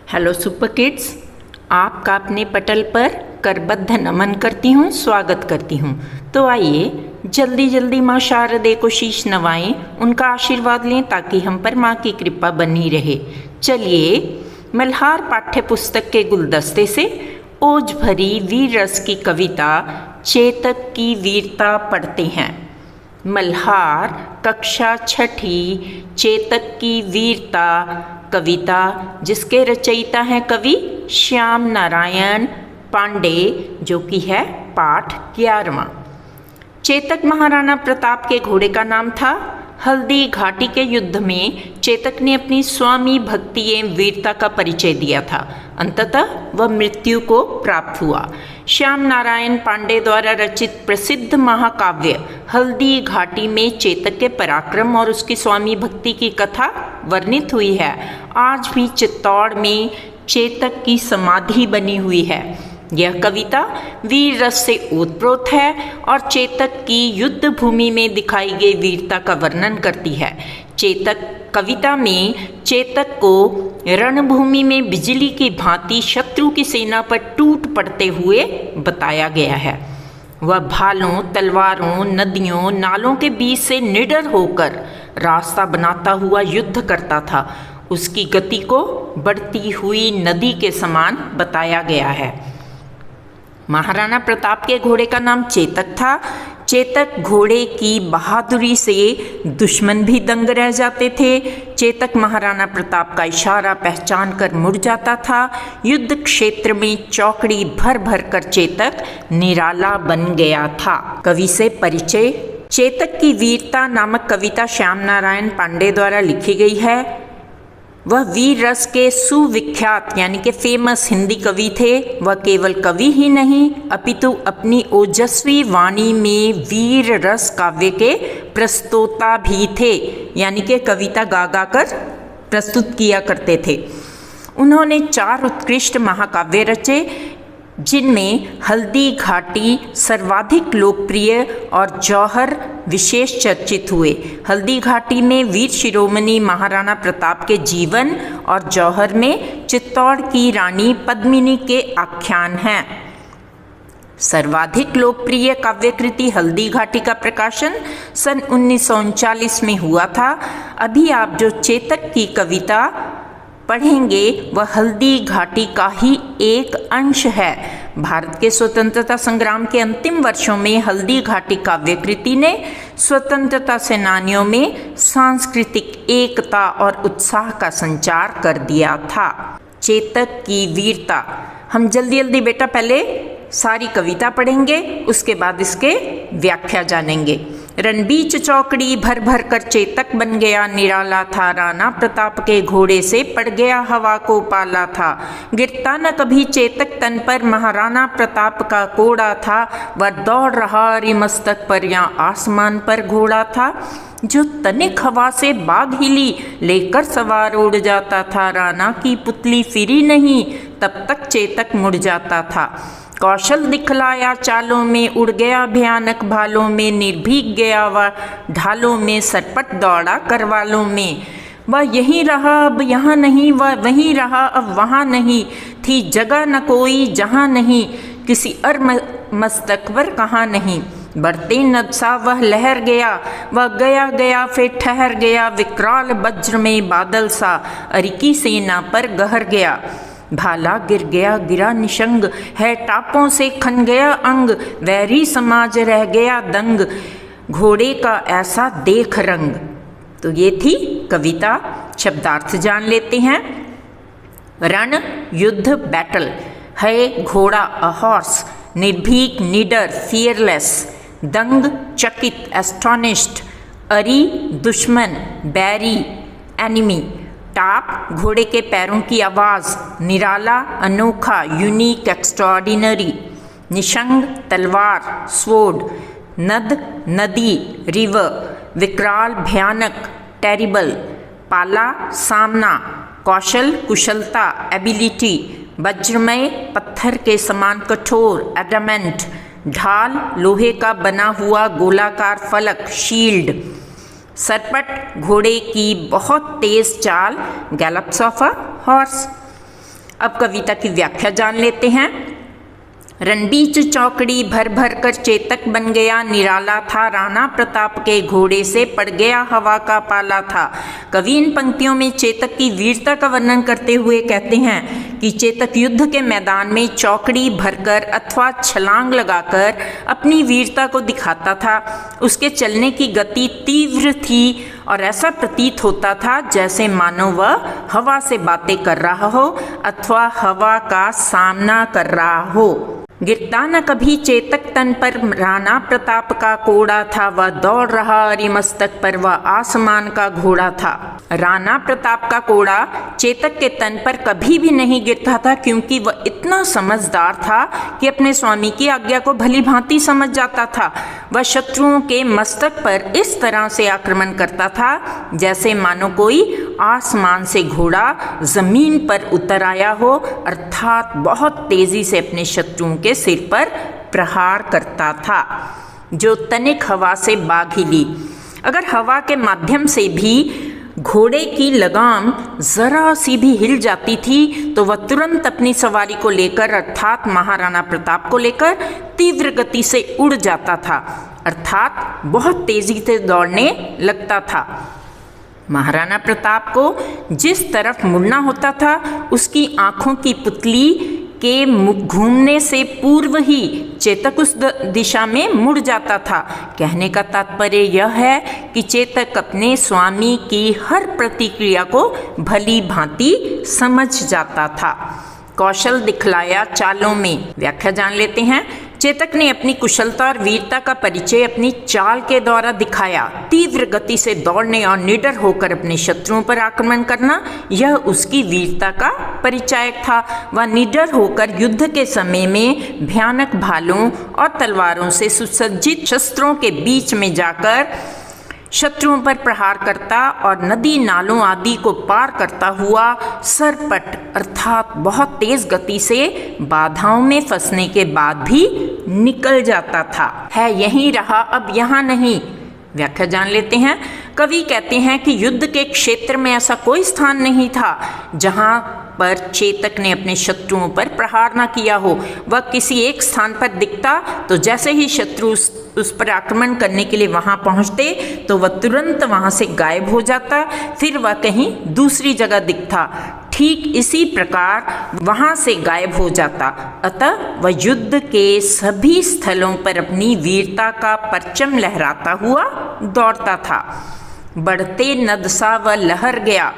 Hello super kids, आपका अपने पटल पर करबद्ध नमन करती हूँ, स्वागत करती हूँ। तो आइए जल्दी जल्दी माँ शारदे को शीश नवाएं, उनका आशीर्वाद लें ताकि हम पर माँ की कृपा बनी रहे। चलिए मल्हार पाठ्य पुस्तक के गुलदस्ते से ओज भरी वीर रस की कविता चेतक की वीरता पढ़ते हैं। मल्हार कक्षा छठी चेतक की वीरता कविता, जिसके रचयिता हैं कवि श्याम नारायण पांडे, जो कि है पाठ 11वां। चेतक महाराणा प्रताप के घोड़े का नाम था। हल्दी घाटी के युद्ध में चेतक ने अपनी स्वामी भक्ति एवं वीरता का परिचय दिया था। अंततः वह मृत्यु को प्राप्त हुआ। श्याम नारायण पांडे द्वारा रचित प्रसिद्ध महाकाव्य हल्दी घाटी में चेतक के पराक्रम और उसकी स्वामी भक्ति की कथा वर्णित हुई है। आज भी चित्तौड़ में चेतक की समाधि बनी हुई है। यह कविता वीर रस से ओतप्रोत है और चेतक की युद्ध भूमि में दिखाई गई वीरता का वर्णन करती है। चेतक कविता में चेतक को रणभूमि में बिजली की भांति शत्रु की सेना पर टूट पड़ते हुए बताया गया है। वह भालों, तलवारों, नदियों, नालों के बीच से निडर होकर रास्ता बनाता हुआ युद्ध करता था। उसकी गति को बढ़ती हुई नदी के समान बताया गया है। महाराणा प्रताप के घोड़े का नाम चेतक था। चेतक घोड़े की बहादुरी से दुश्मन भी दंग रह जाते थे। चेतक महाराणा प्रताप का इशारा पहचान कर मुड़ जाता था। युद्ध क्षेत्र में चौकड़ी भर भर कर चेतक निराला बन गया था। कवि से परिचय। चेतक की वीरता नामक कविता श्याम नारायण पांडे द्वारा लिखी गई है। वह वीर रस के सुविख्यात यानी कि फेमस हिंदी कवि थे। वह केवल कवि ही नहीं अपितु अपनी ओजस्वी वाणी में वीर रस काव्य के प्रस्तोता भी थे, यानी कि कविता गा गा कर प्रस्तुत किया करते थे। उन्होंने 4 उत्कृष्ट महाकाव्य रचे, जिनमें हल्दी घाटी सर्वाधिक लोकप्रिय और जौहर विशेष चर्चित हुए। हल्दी घाटी में वीर शिरोमणि महाराणा प्रताप के जीवन और जौहर में चित्तौड़ की रानी पद्मिनी के आख्यान हैं। सर्वाधिक लोकप्रिय काव्यकृति हल्दी घाटी का प्रकाशन सन 1939 में हुआ था। अभी आप जो चेतक की कविता पढ़ेंगे वह हल्दी घाटी का ही एक अंश है। भारत के स्वतंत्रता संग्राम के अंतिम वर्षों में हल्दी घाटी काव्यकृति ने स्वतंत्रता सेनानियों में सांस्कृतिक एकता और उत्साह का संचार कर दिया था। चेतक की वीरता, हम जल्दी जल्दी बेटा पहले सारी कविता पढ़ेंगे, उसके बाद इसके व्याख्या जानेंगे। रणबीच चौकड़ी भर भर कर चेतक बन गया निराला था। राणा प्रताप के घोड़े से पड़ गया हवा को पाला था। गिरता न कभी चेतक तन पर महाराणा प्रताप का कोड़ा था। वह दौड़ रहा रिमस्तक पर या आसमान पर घोड़ा था। जो तनिक हवा से बाग हिली लेकर सवार उड़ जाता था। राणा की पुतली फिरी नहीं तब तक चेतक मुड़ जाता था। कौशल दिखलाया चालों में, उड़ गया भयानक भालों में। निर्भीक गया वह ढालों में, सरपट दौड़ा करवालों में। वह यहीं रहा अब यहाँ नहीं, वह वहीं रहा अब वहाँ नहीं। थी जगह न कोई जहाँ नहीं, किसी अर मस्तक पर कहाँ नहीं। बढ़ते नदसा वह लहर गया, वह गया गया फिर ठहर गया। विकराल वज्र में बादल सा, अरिकी सेना पर गहर गया। भाला गिर गया गिरा निशंग, है टापों से खन गया अंग। वैरी समाज रह गया दंग, घोड़े का ऐसा देख रंग। तो ये थी कविता। शब्दार्थ जान लेते हैं। रण युद्ध बैटल, है घोड़ा अ हॉर्स। निर्भीक निडर फियरलेस। दंग चकित एस्टोनिश्ड। अरी दुश्मन बैरी एनिमी। टाप घोड़े के पैरों की आवाज़। निराला अनोखा यूनिक एक्स्ट्रॉर्डिनरी। निशंग तलवार स्वॉर्ड। नद नदी रिवर। विकराल भयानक टेरिबल। पाला सामना। कौशल कुशलता एबिलिटी। वज्रमय पत्थर के समान कठोर एडमेंट। ढाल लोहे का बना हुआ गोलाकार फलक शील्ड। सरपट घोड़े की बहुत तेज चाल गैलप्स ऑफ अ हॉर्स। अब कविता की व्याख्या जान लेते हैं। रणबीच चौकड़ी भर भर कर चेतक बन गया निराला था, राणा प्रताप के घोड़े से पड़ गया हवा का पाला था। कवि इन पंक्तियों में चेतक की वीरता का वर्णन करते हुए कहते हैं कि चेतक युद्ध के मैदान में चौकड़ी भरकर अथवा छलांग लगाकर अपनी वीरता को दिखाता था। उसके चलने की गति तीव्र थी और ऐसा प्रतीत होता था जैसे मानो वह हवा से बातें कर रहा हो अथवा हवा का सामना कर रहा हो। गिरता न कभी चेतक तन पर राणा प्रताप का कोड़ा था, वह दौड़ रहा अरिमस्तक पर, वह आसमान का घोड़ा था। राणा प्रताप का कोड़ा चेतक के तन पर कभी भी नहीं गिरता था, क्योंकि वह इतना समझदार था कि अपने स्वामी की आज्ञा को भली भांति समझ जाता था। वह शत्रुओं के मस्तक पर इस तरह से आक्रमण करता था जैसे मानो कोई आसमान से घोड़ा जमीन पर उतर आया हो, अर्थात बहुत तेजी से अपने शत्रुओं के सिर पर प्रहार करता था। जो तनिक हवा से बाघ हिली, अगर हवा के माध्यम से भी घोड़े की लगाम जरा सी भी हिल जाती थी तो वह तुरंत अपनी सवारी को लेकर अर्थात महाराणा प्रताप को लेकर तीव्र गति से उड़ जाता था, अर्थात बहुत तेजी से दौड़ने लगता था। महाराणा प्रताप को जिस तरफ मुड़ना होता था उसकी आंखों की पुतली के घूमने से पूर्व ही चेतक उस दिशा में मुड़ जाता था। कहने का तात्पर्य यह है कि चेतक अपने स्वामी की हर प्रतिक्रिया को भली भांति समझ जाता था। कौशल दिखलाया चालों में, व्याख्या जान लेते हैं। चेतक ने अपनी कुशलता और वीरता का परिचय अपनी चाल के द्वारा दिखाया। तीव्र गति से दौड़ने और निडर होकर अपने शत्रुओं पर आक्रमण करना, यह उसकी वीरता का परिचायक था। वह निडर होकर युद्ध के समय में भयानक भालों और तलवारों से सुसज्जित शस्त्रों के बीच में जाकर शत्रुओं पर प्रहार करता और नदी नालों आदि को पार करता हुआ सरपट अर्थात बहुत तेज गति से बाधाओं में फंसने के बाद भी निकल जाता था। है यहीं रहा, अब यहाँ नहीं। व्याख्या जान लेते हैं। कवि कहते हैं कि युद्ध के क्षेत्र में ऐसा कोई स्थान नहीं था जहाँ पर चेतक ने अपने शत्रुओं पर प्रहार न किया हो। वह किसी एक स्थान पर दिखता तो जैसे ही शत्रु उस पर आक्रमण करने के लिए वहां पहुंचते तो वह तुरंत वहां से गायब हो जाता, फिर वह कहीं दूसरी जगह दिखता, ठीक इसी प्रकार वहां से गायब हो जाता। अतः वह युद्ध के सभी स्थलों पर अपनी वीरता का परचम लहराता हुआ दौड़ता था। बढ़ते नद सा वह लहर गया,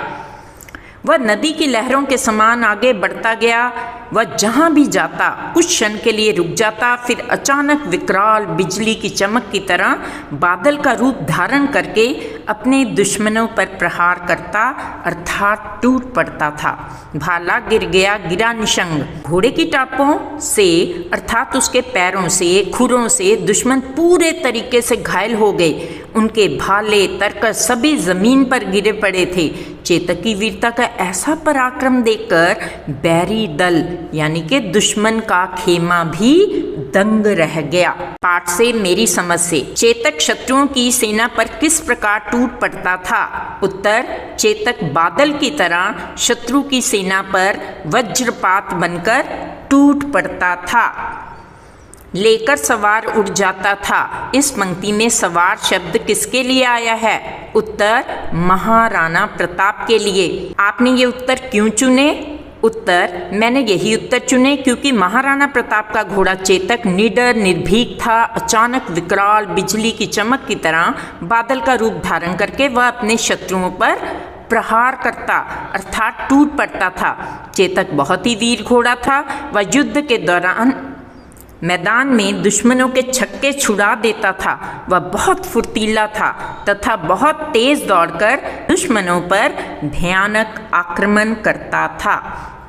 वह नदी की लहरों के समान आगे बढ़ता गया। वह जहाँ भी जाता कुछ क्षण के लिए रुक जाता, फिर अचानक विकराल बिजली की चमक की तरह बादल का रूप धारण करके अपने दुश्मनों पर प्रहार करता अर्थात टूट पड़ता था। भाला गिर गया, गिरा निशंग। घोड़े की टापों से अर्थात उसके पैरों से, खुरों से दुश्मन पूरे तरीके से घायल हो गए। उनके भाले तरकस सभी जमीन पर गिरे पड़े थे। चेतक की वीरता का ऐसा पराक्रम देखकर बैरी दल यानी कि दुश्मन का खेमा भी दंग रह गया। पाठ से मेरी समझ से चेतक शत्रुओं की सेना पर किस प्रकार टूट पड़ता था? उत्तर, चेतक बादल की तरह शत्रु की सेना पर वज्रपात बनकर टूट पड़ता था, लेकर सवार उड़ जाता था। इस पंक्ति में सवार शब्द किसके लिए आया है? उत्तर, महाराणा प्रताप के लिए। आपने ये उत्तर क्यों चुने? उत्तर, मैंने यही उत्तर चुने क्योंकि महाराणा प्रताप का घोड़ा चेतक निडर निर्भीक था। अचानक विकराल बिजली की चमक की तरह बादल का रूप धारण करके वह अपने शत्रुओं पर प्रहार करता अर्थात टूट पड़ता था। चेतक बहुत ही वीर घोड़ा था। वह युद्ध के दौरान मैदान में दुश्मनों के छक्के छुड़ा देता था। वह बहुत फुर्तीला था तथा बहुत तेज दौड़कर दुश्मनों पर भयानक आक्रमण करता था।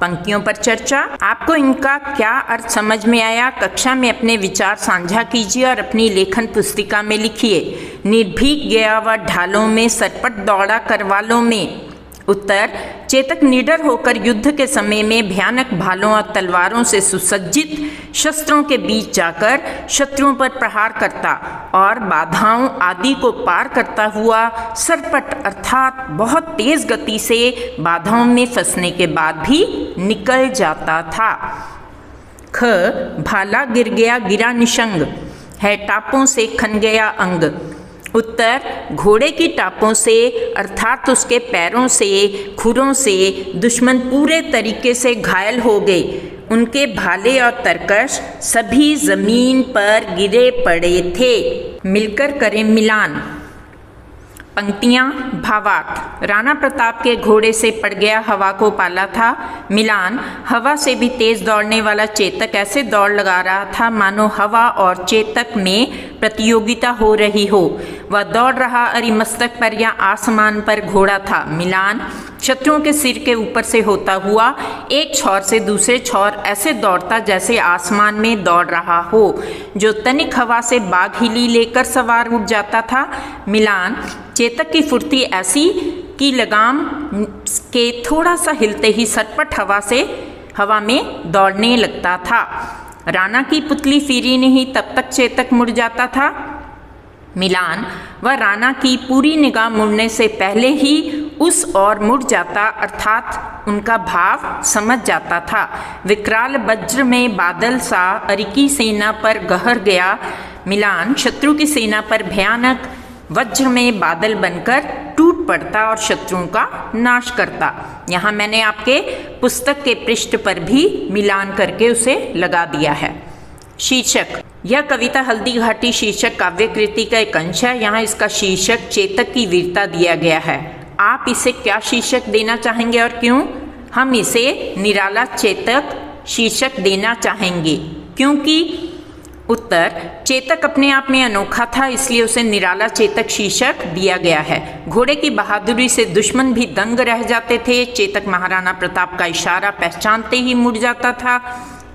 पंक्तियों पर चर्चा। आपको इनका क्या अर्थ समझ में आया? कक्षा में अपने विचार साझा कीजिए और अपनी लेखन पुस्तिका में लिखिए। निर्भीक गया वह ढालों में, सरपट दौड़ा करवालों में। उत्तर, चेतक निडर होकर युद्ध के समय में भयानक भालों और तलवारों से सुसज्जित शस्त्रों के बीच जाकर शत्रुओं पर प्रहार करता और बाधाओं आदि को पार करता हुआ सरपट अर्थात बहुत तेज गति से बाधाओं में फंसने के बाद भी निकल जाता था। ख, भाला गिर गया गिरा निशंग है टापों से खन गया अंग। उत्तर, घोड़े की टापों से अर्थात उसके पैरों से खुरों से दुश्मन पूरे तरीके से घायल हो गए। उनके भाले और तरकश सभी जमीन पर गिरे पड़े थे। मिलकर करें मिलान। पंक्तियाँ भावार्थ। राणा प्रताप के घोड़े से पड़ गया हवा को पाला था। मिलान, हवा से भी तेज दौड़ने वाला चेतक ऐसे दौड़ लगा रहा था मानो हवा और चेतक में प्रतियोगिता हो रही हो। वह दौड़ रहा अरिमस्तक पर या आसमान पर घोड़ा था। मिलान, शत्रुओं के सिर के ऊपर से होता हुआ एक छोर से दूसरे छोर ऐसे दौड़ता जैसे आसमान में दौड़ रहा हो। जो तनिक हवा से बाघ हिली लेकर सवार उठ जाता था। मिलान, चेतक की फुर्ती ऐसी कि लगाम के थोड़ा सा हिलते ही सरपट हवा में दौड़ने लगता था। राणा की पुतली फिरी नहीं तब तक चेतक मुड़ जाता था। मिलान, वह राणा की पूरी निगाह मुड़ने से पहले ही उस ओर मुड़ जाता अर्थात उनका भाव समझ जाता था। विकराल वज्र में बादल सा अरिकी सेना पर गहर गया। मिलान, शत्रु की सेना पर भयानक वज्र में बादल बनकर टूट पड़ता और शत्रुओं का नाश करता। यहाँ मैंने आपके पुस्तक के पृष्ठ पर भी मिलान करके उसे लगा दिया है। शीर्षक। यह कविता हल्दी घाटी शीर्षक काव्य कृति का एक अंश है। यहाँ इसका शीर्षक चेतक की वीरता दिया गया है। आप इसे क्या शीर्षक देना चाहेंगे और क्यों? हम इसे निराला चेतक शीर्षक देना चाहेंगे क्योंकि उत्तर, चेतक अपने आप में अनोखा था इसलिए उसे निराला चेतक शीर्षक दिया गया है। घोड़े की बहादुरी से दुश्मन भी दंग रह जाते थे। चेतक महाराणा प्रताप का इशारा पहचानते ही मुड़ जाता था।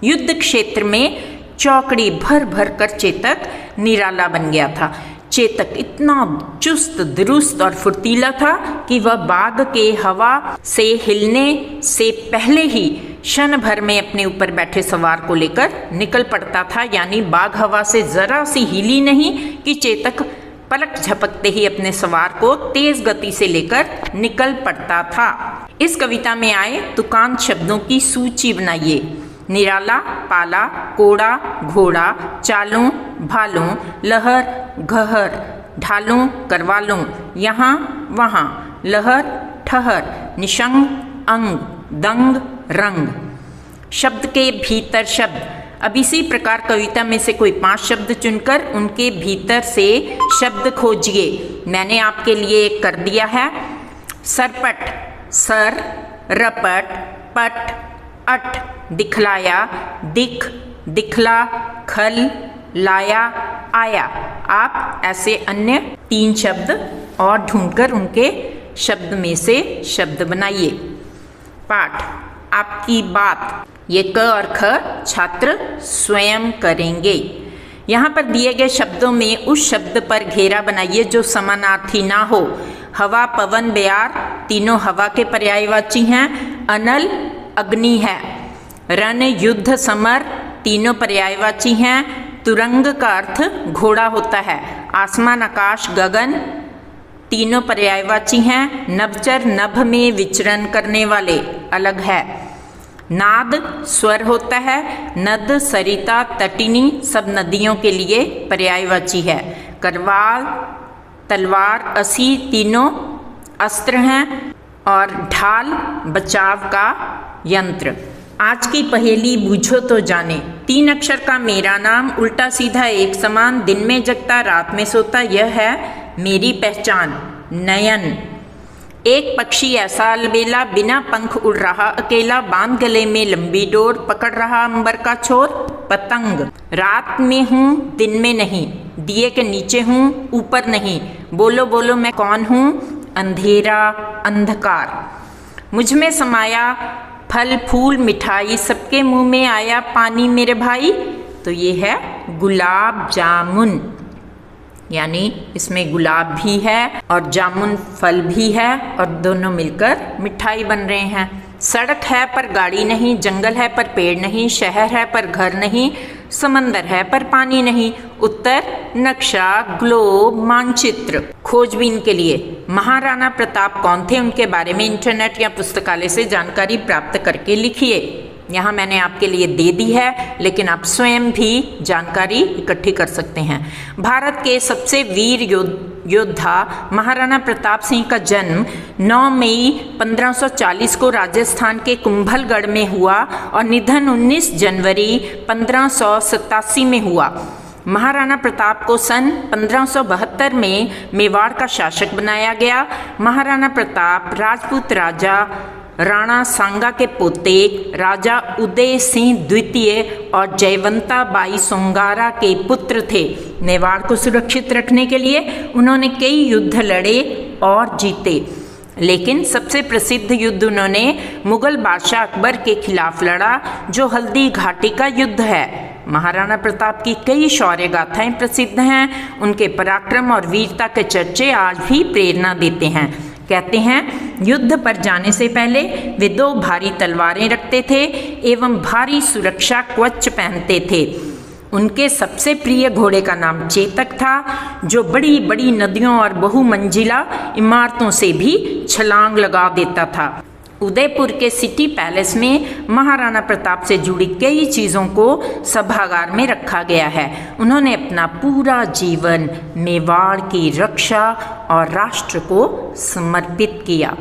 युद्ध क्षेत्र में चौकड़ी भर भर कर चेतक निराला बन गया था। चेतक इतना चुस्त दुरुस्त और फुर्तीला था कि वह बाघ के हवा से हिलने से पहले ही क्षण भर में अपने ऊपर बैठे सवार को लेकर निकल पड़ता था। यानी बाघ हवा से जरा सी हिली नहीं कि चेतक पलक झपकते ही अपने सवार को तेज गति से लेकर निकल पड़ता था। इस कविता में आए तुकांत शब्दों की सूची बनाइए। निराला, पाला, कोड़ा, घोड़ा, चालों, भालों, लहर, घहर, ढालों, करवालों, यहाँ वहाँ, लहर, ठहर, निशंग, अंग, दंग, रंग। शब्द के भीतर शब्द। अब इसी प्रकार कविता में से कोई 5 शब्द चुनकर उनके भीतर से शब्द खोजिए। मैंने आपके लिए कर दिया है। सरपट, सर, रपट, पट, अट, दिखलाया, दिख, दिखला, खल, लाया, आया। आप ऐसे अन्य 3 शब्द और ढूंढकर उनके शब्द में से शब्द बनाइए। पाठ। आपकी बात। ये क और ख छात्र स्वयं करेंगे। यहाँ पर दिए गए शब्दों में उस शब्द पर घेरा बनाइए जो समानार्थी ना हो। हवा, पवन, बयार तीनों हवा के पर्यायवाची हैं। अनल अग्नि है। रण, युद्ध, समर तीनों पर्यायवाची हैं। तुरंग का अर्थ घोड़ा होता है। आसमान, आकाश, गगन तीनों पर्यायवाची हैं। नभचर, नभ में विचरण करने वाले अलग है। नाद स्वर होता है। नद, सरिता, तटिनी सब नदियों के लिए पर्यायवाची है। करवाल, तलवार, असी तीनों अस्त्र हैं और ढाल बचाव का यंत्र। आज की पहेली बूझो तो जाने। 3 अक्षर का मेरा नाम, उल्टा सीधा एक समान, दिन में जगता रात में सोता, यह है मेरी पहचान। नयन। एक पक्षी ऐसा अलबेला, बिना पंख उड़ रहा अकेला, बांध गले में लंबी डोर, पकड़ रहा अंबर का छोर। पतंग। रात में हूँ दिन में नहीं, दिए के नीचे हूँ ऊपर नहीं, बोलो बोलो मैं कौन हूँ, अंधेरा अंधकार। मुझ में समाया फल फूल मिठाई, सबके मुंह में आया पानी मेरे भाई, तो ये है गुलाब जामुन। यानी इसमें गुलाब भी है और जामुन फल भी है और दोनों मिलकर मिठाई बन रहे हैं। सड़क है पर गाड़ी नहीं, जंगल है पर पेड़ नहीं, शहर है पर घर नहीं, समंदर है पर पानी नहीं। उत्तर नक्शा, ग्लोब, मानचित्र। खोजबीन के लिए महाराणा प्रताप कौन थे, उनके बारे में इंटरनेट या पुस्तकालय से जानकारी प्राप्त करके लिखिए। यहाँ मैंने आपके लिए दे दी है, लेकिन आप स्वयं भी जानकारी इकट्ठी कर सकते हैं। भारत के सबसे वीर योद्धा महाराणा प्रताप सिंह का जन्म 9 मई 1540 को राजस्थान के कुंभलगढ़ में हुआ और निधन 19 जनवरी 1587 में हुआ। महाराणा प्रताप को सन 1572 में मेवाड़ का शासक बनाया गया। महाराणा प्रताप राजपूत राजा राणा सांगा के पोते राजा उदय सिंह द्वितीय और जयवंता बाई सोंगारा के पुत्र थे। मेवाड़ को सुरक्षित रखने के लिए उन्होंने कई युद्ध लड़े और जीते, लेकिन सबसे प्रसिद्ध युद्ध उन्होंने मुगल बादशाह अकबर के खिलाफ लड़ा, जो हल्दी घाटी का युद्ध है। महाराणा प्रताप की कई शौर्य गाथाएं प्रसिद्ध हैं। उनके पराक्रम और वीरता के चर्चे आज भी प्रेरणा देते हैं। कहते हैं युद्ध पर जाने से पहले वे 2 भारी तलवारें रखते थे एवं भारी सुरक्षा कवच पहनते थे। उनके सबसे प्रिय घोड़े का नाम चेतक था, जो बड़ी बड़ी नदियों और बहुमंजिला इमारतों से भी छलांग लगा देता था। उदयपुर के सिटी पैलेस में महाराणा प्रताप से जुड़ी कई चीज़ों को सभागार में रखा गया है। उन्होंने अपना पूरा जीवन मेवाड़ की रक्षा और राष्ट्र को समर्पित किया।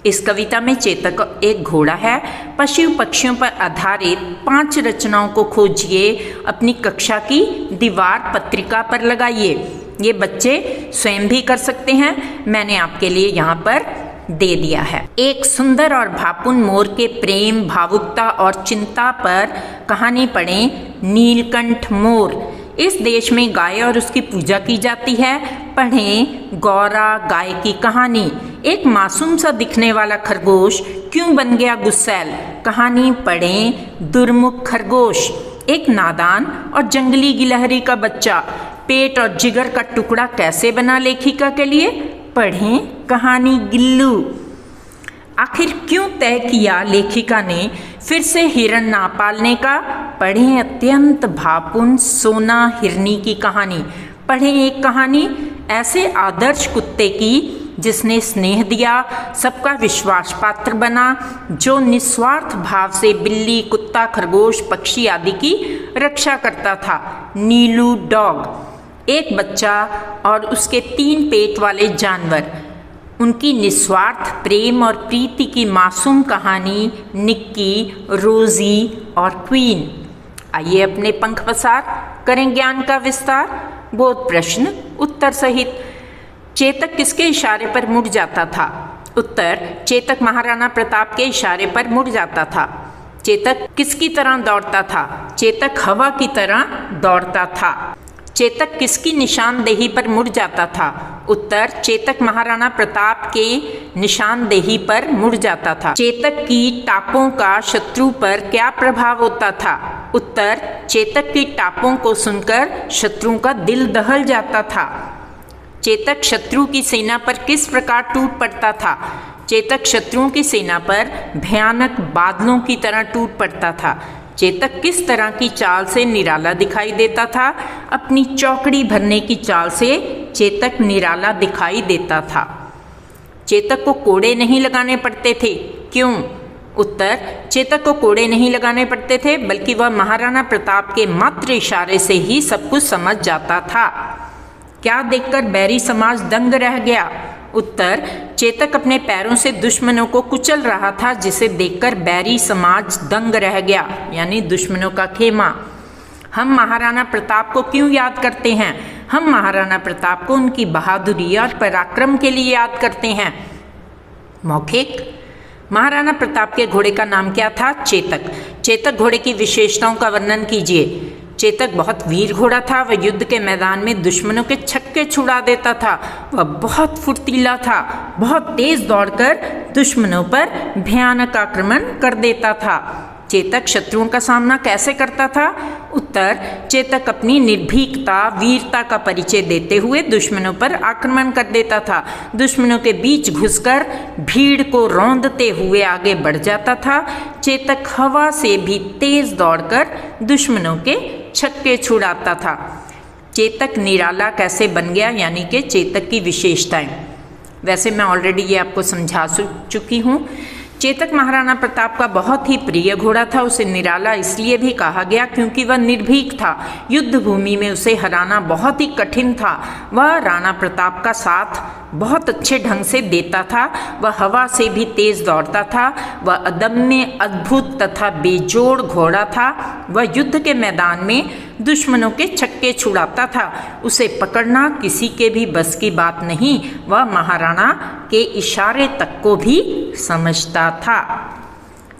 इस कविता में चेतक एक घोड़ा है। पशु पक्षियों पर आधारित 5 रचनाओं को खोजिए, अपनी कक्षा की दीवार पत्रिका पर लगाइए। ये बच्चे स्वयं भी कर सकते हैं, मैंने आपके लिए यहाँ पर दे दिया है। एक सुंदर और भावपूर्ण मोर के प्रेम, भावुकता और चिंता पर कहानी पढ़ें। नीलकंठ मोर। इस देश में गाय और उसकी पूजा की जाती है। पढ़ें गौरा गाय की कहानी। एक मासूम सा दिखने वाला खरगोश क्यों बन गया गुस्सैल, कहानी पढ़ें दुर्मुख खरगोश। एक नादान और जंगली गिलहरी का बच्चा पेट और जिगर का टुकड़ा कैसे बना लेखिका के लिए, पढ़ें कहानी गिल्लू। आखिर क्यों तय किया लेखिका ने फिर से हिरण ना पालने का, पढ़ें अत्यंत भावपूर्ण सोना हिरनी की कहानी। पढ़ें एक कहानी ऐसे आदर्श कुत्ते की जिसने स्नेह दिया, सबका विश्वास पात्र बना, जो निस्वार्थ भाव से बिल्ली, कुत्ता, खरगोश, पक्षी आदि की रक्षा करता था। नीलू डॉग। एक बच्चा और उसके 3 पेट वाले जानवर, उनकी निस्वार्थ प्रेम और प्रीति की मासूम कहानी निक्की, रोजी और क्वीन। आइए अपने पंख पसार करें ज्ञान का विस्तार। बोध प्रश्न उत्तर सहित। चेतक किसके इशारे पर मुड़ जाता था? उत्तर चेतक महाराणा प्रताप के इशारे पर मुड़ जाता था। चेतक किसकी तरह दौड़ता था? चेतक हवा की तरह दौड़ता था। चेतक किसकी निशानदेही पर मुड़ जाता था? उत्तर चेतक महाराणा प्रताप के निशानदेही पर मुड़ जाता था। चेतक की टापों का शत्रु पर क्या प्रभाव होता था? उत्तर चेतक की टापों को सुनकर शत्रुओं का दिल दहल जाता था। चेतक शत्रु की सेना पर किस प्रकार टूट पड़ता था? चेतक शत्रुओं की सेना पर भयानक बादलों की तरह टूट पड़ता था। चेतक किस तरह की चाल से निराला दिखाई देता था? अपनी चौकड़ी भरने की चाल से चेतक निराला दिखाई देता था। चेतक को कोड़े नहीं लगाने पड़ते थे, क्यों? उत्तर चेतक को कोड़े नहीं लगाने पड़ते थे, बल्कि वह महाराणा प्रताप के मात्र इशारे से ही सब कुछ समझ जाता था। क्या देखकर बैरी समाज दंग रह गया? उत्तर चेतक अपने पैरों से दुश्मनों को कुचल रहा था, जिसे देखकर बैरी समाज दंग रह गया, यानी दुश्मनों का खेमा। हम महाराणा प्रताप को क्यों याद करते हैं? हम महाराणा प्रताप को उनकी बहादुरी और पराक्रम के लिए याद करते हैं। मौखिक। महाराणा प्रताप के घोड़े का नाम क्या था? चेतक। चेतक घोड़े की विशेषताओं का वर्णन कीजिए। चेतक बहुत वीर घोड़ा था। वह युद्ध के मैदान में दुश्मनों के छक्के छुड़ा देता था। वह बहुत फुर्तीला था, बहुत तेज दौड़कर दुश्मनों पर भयानक आक्रमण कर देता था। चेतक शत्रुओं का सामना कैसे करता था? उत्तर, चेतक अपनी निर्भीकता, वीरता का परिचय देते हुए दुश्मनों पर आक्रमण कर देता था। दुश्मनों के बीच घुसकर भीड़ को रौंदते हुए आगे बढ़ जाता था। चेतक हवा से भी तेज दौड़कर दुश्मनों के छक्के छुड़ाता था। चेतक निराला कैसे बन गया, यानी कि चेतक की विशेषताएं। वैसे मैं ऑलरेडी ये आपको समझा चुकी हूँ। चेतक महाराणा प्रताप का बहुत ही प्रिय घोड़ा था। उसे निराला इसलिए भी कहा गया क्योंकि वह निर्भीक था। युद्ध भूमि में उसे हराना बहुत ही कठिन था। वह राणा प्रताप का साथ बहुत अच्छे ढंग से देता था। वह हवा से भी तेज दौड़ता था। वह अदम्य, अद्भुत तथा बेजोड़ घोड़ा था। वह युद्ध के मैदान में दुश्मनों के छक्के छुड़ाता था। उसे पकड़ना किसी के भी बस की बात नहीं। वह महाराणा के इशारे तक को भी समझता था।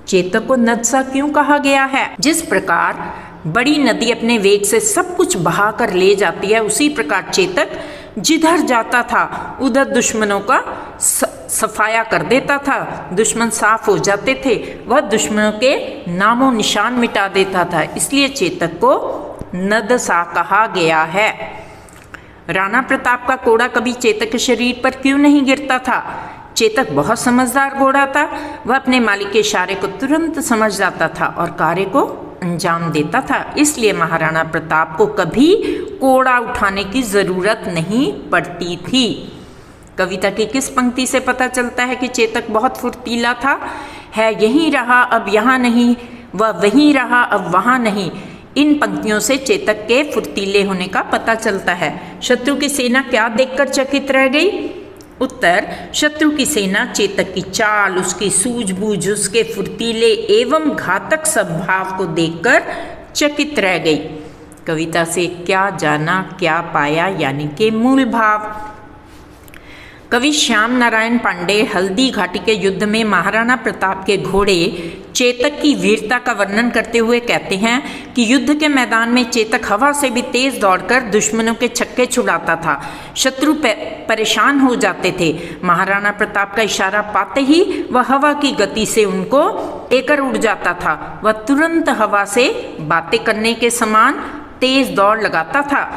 चेतक को नदसा क्यों कहा गया है? जिस प्रकार बड़ी नदी अपने वेग से सब कुछ बहा कर ले जाती है, उसी प्रकार चेतक जिधर जाता था उधर दुश्मनों का सफाया कर देता था। दुश्मन साफ हो जाते थे। वह दुश्मनों के नामो निशान मिटा देता था। इसलिए चेतक को नदसा कहा गया है। राणा प्रताप का कोड़ा कभी चेतक के शरीर पर क्यों नहीं गिरता था? चेतक बहुत समझदार घोड़ा था। वह अपने मालिक के इशारे को तुरंत समझ जाता था और कार्य को अंजाम देता था। इसलिए महाराणा प्रताप को कभी कोड़ा उठाने की जरूरत नहीं पड़ती थी। कविता की किस पंक्ति से पता चलता है कि चेतक बहुत फुर्तीला था? है यहीं रहा अब यहाँ नहीं, वह वहीं रहा अब वहाँ नहीं। इन पंक्तियों से चेतक के फुर्तीले होने का पता चलता है। शत्रु की सेना क्या देखकर चकित रह गई? उत्तर, शत्रु की सेना चेतक की चाल, उसकी सूझबूझ, उसके फुर्तीले एवं घातक स्वभाव को देखकर चकित रह गई। कविता से क्या जाना क्या पाया, यानी कि मूल भाव। कवि श्याम नारायण पांडे हल्दी घाटी के युद्ध में महाराणा प्रताप के घोड़े चेतक की वीरता का वर्णन करते हुए कहते हैं कि युद्ध के मैदान में चेतक हवा से भी तेज दौड़कर दुश्मनों के छक्के छुड़ाता था। शत्रु परेशान हो जाते थे। महाराणा प्रताप का इशारा पाते ही वह हवा की गति से उनको लेकर उड़ जाता था। वह तुरंत हवा से बातें करने के समान तेज दौड़ लगाता था।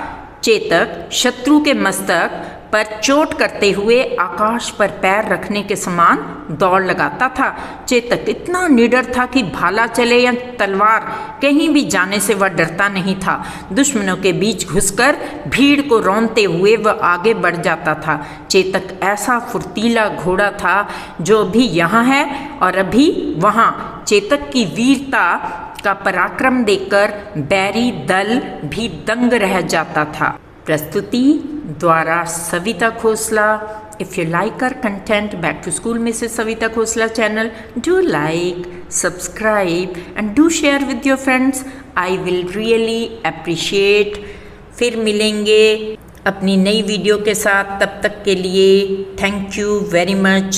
चेतक शत्रु के मस्तक पर चोट करते हुए आकाश पर पैर रखने के समान दौड़ लगाता था। चेतक इतना निडर था कि भाला चले या तलवार, कहीं भी जाने से वह डरता नहीं था। दुश्मनों के बीच घुसकर भीड़ को रौंदते हुए वह आगे बढ़ जाता था। चेतक ऐसा फुर्तीला घोड़ा था जो अभी यहाँ है और अभी वहाँ। चेतक की वीरता का पराक्रम देखकर बैरी दल भी दंग रह जाता था। प्रस्तुति द्वारा Savita Khosla. If you like our content, back to school में से Savita Khosla channel, do like, subscribe and do share with your friends. I will really appreciate. फिर मिलेंगे अपनी नई वीडियो के साथ। तब तक के लिए थैंक यू वेरी मच।